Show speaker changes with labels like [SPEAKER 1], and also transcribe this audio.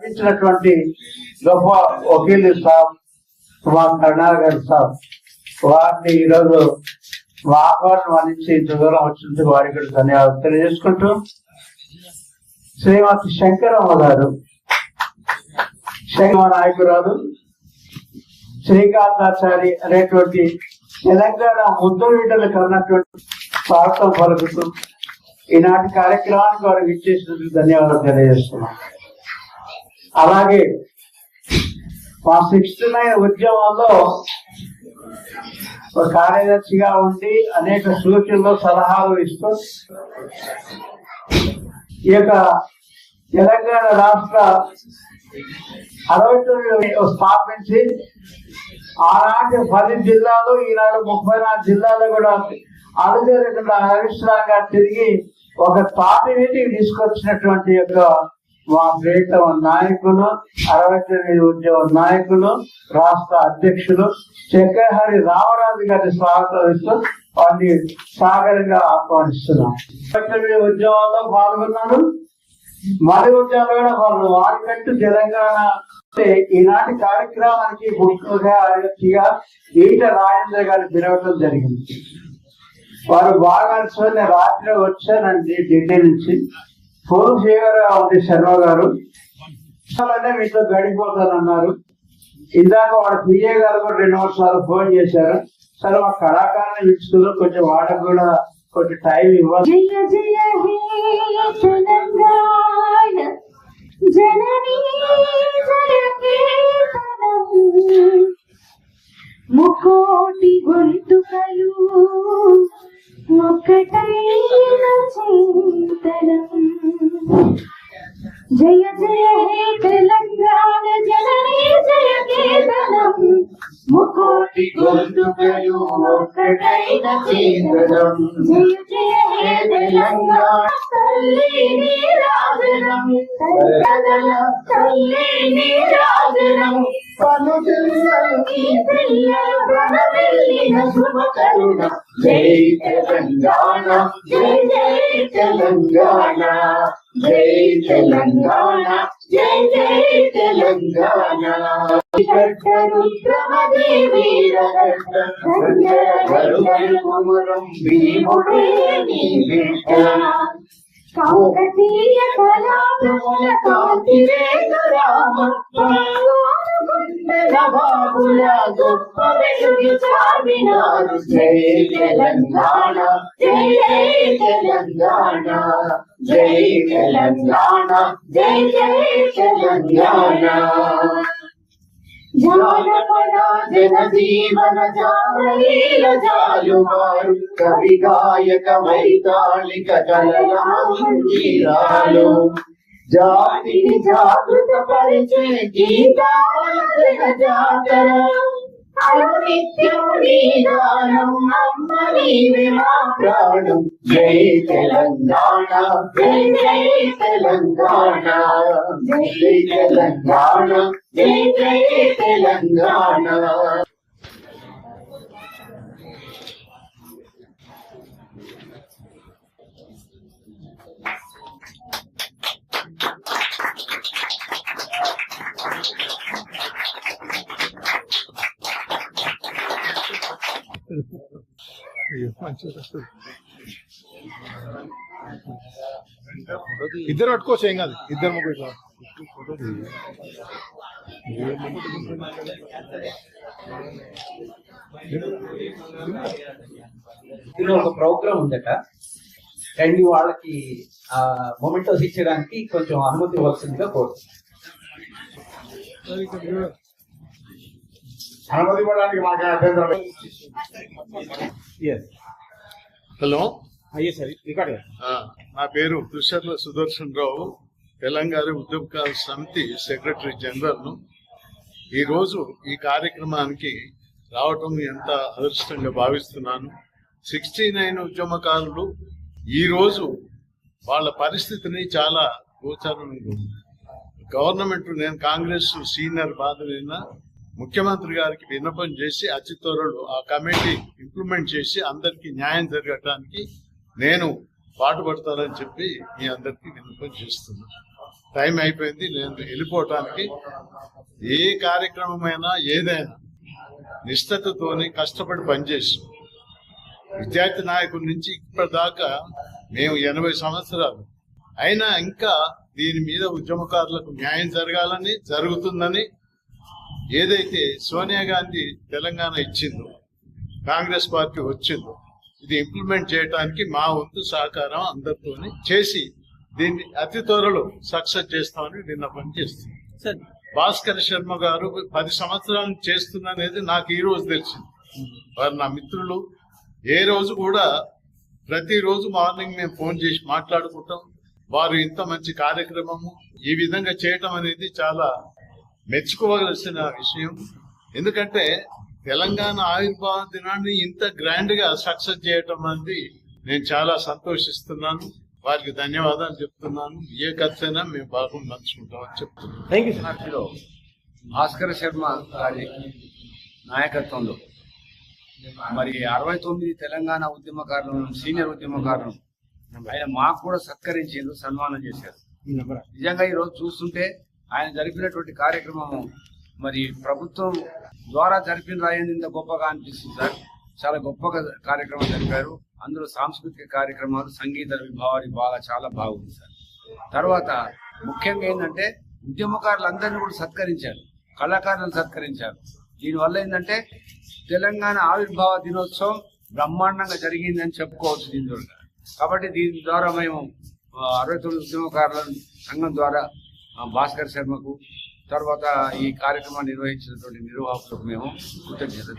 [SPEAKER 1] ఇచ్చినటువంటి గొప్ప వకీలు సాబ్ మా కరుణాకర్ సాబ్ వారిని ఈరోజు మా ఆహ్వానం అందించి ఇంత దూరం వచ్చినందుకు వారికి కూడా ధన్యవాదాలు తెలియజేసుకుంటూ, శ్రీమతి శంకరమ్మ గారు శంకర నాయకురాలు శ్రీకాంతాచారి అనేటువంటి తెలంగాణ ముద్దుబిడ్డలకు అన్నటువంటి స్వాగతం పలుకుతూ ఈనాటి కార్యక్రమానికి వారికి ఇచ్చేసినందుకు ధన్యవాదాలు తెలియజేస్తున్నాం. అలాగే మా 69 ఉద్యమంలో ఒక కార్యదర్శిగా ఉండి అనేక సూచనలు సలహాలు ఇస్తూ ఈ యొక్క తెలంగాణ రాష్ట్ర 69 స్థాపించి ఆనాటి 10 జిల్లాలు ఈనాడు 34 జిల్లాలు కూడా అడుగులేకుండా అవిశ్రాంగా తిరిగి ఒక తాటి మీటికి తీసుకొచ్చినటువంటి యొక్క మా ప్రియతమ నాయకులు 69 ఉద్యమ నాయకులు రాష్ట్ర అధ్యక్షులు చక్రహరి రామరాజు గారిని స్వాగతిస్తూ వారిని సాగరంగా ఆహ్వానిస్తున్నాం. 69 ఉద్యమాల్లో పాల్గొన్నారు, మరి ఉద్యమాలు కూడా వాళ్ళు వారికంటూ తెలంగాణ ఈనాటి కార్యక్రమానికి ముఖ్యంగా ఈట రాజేంద్ర గారిని పిలవటం జరిగింది. వారు బాగా రాత్రి వచ్చానండి ఢిల్లీ నుంచి. ఫోన్ చేయగా ఉంది శర్మ గారు, మీతో గడిపోతానన్నారు. ఇందాక వాళ్ళ పిఏ గారు కూడా 2 సార్లు ఫోన్ చేశారు. సరే మా కళాకారుని పిలుచుకున్నారు, కొంచెం వాళ్ళకు కూడా కొంచెం టైం ఇవ్వాలి.
[SPEAKER 2] జయ జయ హే తెలంగాణ జననీ ముకోటి గొంతుకలు ఒక్కటైన చింతనం. జయ జయ హే తెలంగాణ జననీ జయ కేతనం ముకోటి గొంతుకలు ఒక్కటైన చింతనం. జయ జయ హే తెలంగాణ తల్లి నీరాజనం తల్లి నీరాజనం పలు జిల్లలు ఈ పిల్లలు ప్రణవెల్లిన శుభకరుణ. జై తెలంగాణ జై జై తెలంగాణ జై తెలంగాణ జై జై తెలంగాణ. రుద్రమదేవి భీముడే నీ బిడ్డ కాకతీయ కళాప్రముల కాంతిరేఖ రామప్ప బాబుల గొప్ప వెలుగు చావినారు. జై తెలంగాణ జై జై తెలంగాణ జై తెలంగాణ జై జై తెలంగాణ. జానపద జనజీవన జావలీల జాలువారు కవి గాయక వైతాళిక కళలు జాతిని జాగృత పరిచే గీతాల జాతర నిత్యం నీ గానం అమ్మ నీవే మా ప్రాణం. జై తెలంగాణ జై జై తెలంగాణ జై తెలంగాణ జై జై తెలంగాణ.
[SPEAKER 3] ఇద్దరు పట్టుకోవచ్చు, ఏం కాదు, ఇద్దరు ముగ్గురు.
[SPEAKER 1] ఒక ప్రోగ్రామ్ ఉందట, రెండు వాళ్ళకి మొమెంటోస్ ఇచ్చడానికి కొంచెం అనుమతి ఇవ్వాల్సిందిగా కోరుతున్నాను.
[SPEAKER 3] అనుమతి ఇవ్వడానికి మాకు అభ్యంతరం. హలో, నా పేరు కృష్ణర్ల సుదర్శన్ రావు, తెలంగాణ ఉద్యమకాల సమితి సెక్రటరీ జనరల్. ఈరోజు ఈ కార్యక్రమానికి రావటం ఎంత అదృష్టంగా భావిస్తున్నాను. 69 ఉద్యమకారులు ఈరోజు వాళ్ళ పరిస్థితిని చాలా గోచరంగా గవర్నమెంట్, నేను కాంగ్రెస్ సీనియర్ బాధలైన ముఖ్యమంత్రి గారికి విన్నపం చేసి అతి త్వరలో ఆ కమిటీ ఇంప్లిమెంట్ చేసి అందరికీ న్యాయం జరగటానికి నేను పాటుపడతానని చెప్పి మీ అందరికీ విన్నపం చేస్తున్నాను. టైం అయిపోయింది, నేను వెళ్ళిపోవటానికి. ఏ కార్యక్రమమైనా ఏదైనా నిష్ఠతతోని కష్టపడి పనిచేసి విద్యార్థి నాయకుడి నుంచి ఇప్పటిదాకా మేము 80 సంవత్సరాలు అయినా ఇంకా దీని మీద ఉద్యమకారులకు న్యాయం జరగాలని, జరుగుతుందని ఏదైతే సోనియా గాంధీ తెలంగాణ ఇచ్చిందో, కాంగ్రెస్ పార్టీ వచ్చిందో, ఇది ఇంప్లిమెంట్ చేయడానికి మా వంతు సహకారం అందరితోని చేసి దీన్ని అతి త్వరలో సక్సెస్ చేస్తామని నిన్న పనిచేస్తుంది. భాస్కర్ శర్మ గారు 10 సంవత్సరాలు చేస్తున్నది నాకు ఈ రోజు తెలిసింది. వారు నా మిత్రులు. ఏ రోజు కూడా ప్రతిరోజు మార్నింగ్ మేము ఫోన్ చేసి మాట్లాడుకుంటాం. వారు ఇంత మంచి కార్యక్రమము ఈ విధంగా చేయటం అనేది చాలా మెచ్చుకోవలసిన విషయం. ఎందుకంటే తెలంగాణ ఆవిర్భావ దినాన్ని ఇంత గ్రాండ్ గా సక్సెస్ చేయటం అనేది నేను చాలా సంతోషిస్తున్నాను. వారికి ధన్యవాదాలు చెప్తున్నాను. ఏ ఖర్చైనా మేము బాగా నడుచుకుంటామని చెప్తున్నాను.
[SPEAKER 4] Thank you sir. Bhaskar Sharma గారి నాయకత్వంలో మరి 69 తెలంగాణ ఉద్యమకారులను, సీనియర్ ఉద్యమకారులను ఆయన మాకు కూడా సత్కరించారు, సన్మానం చేశారు. నిజంగా ఈ రోజు చూస్తుంటే ఆయన జరిపినటువంటి కార్యక్రమము మరి ప్రభుత్వం ద్వారా జరిపిన రాయింది ఇంత గొప్పగా అనిపిస్తుంది సార్. చాలా గొప్పగా కార్యక్రమం జరిపారు. అందులో సాంస్కృతిక కార్యక్రమాలు, సంగీత విభావాలు బాగా చాలా బాగుంది సార్. తర్వాత ముఖ్యంగా ఏంటంటే ఉద్యమకారులందరినీ కూడా సత్కరించారు, కళాకారులను సత్కరించారు. దీనివల్ల ఏంటంటే తెలంగాణ ఆవిర్భావ దినోత్సవం బ్రహ్మాండంగా జరిగిందని చెప్పుకోవచ్చు దీని ద్వారా. కాబట్టి దీని ద్వారా మేము 69 ఉద్యమకారుల సంఘం ద్వారా భాస్కర్ శర్మకు, తర్వాత ఈ కార్యక్రమాన్ని నిర్వహించినటువంటి నిర్వాహకులకు మేము కృతజ్ఞతలు.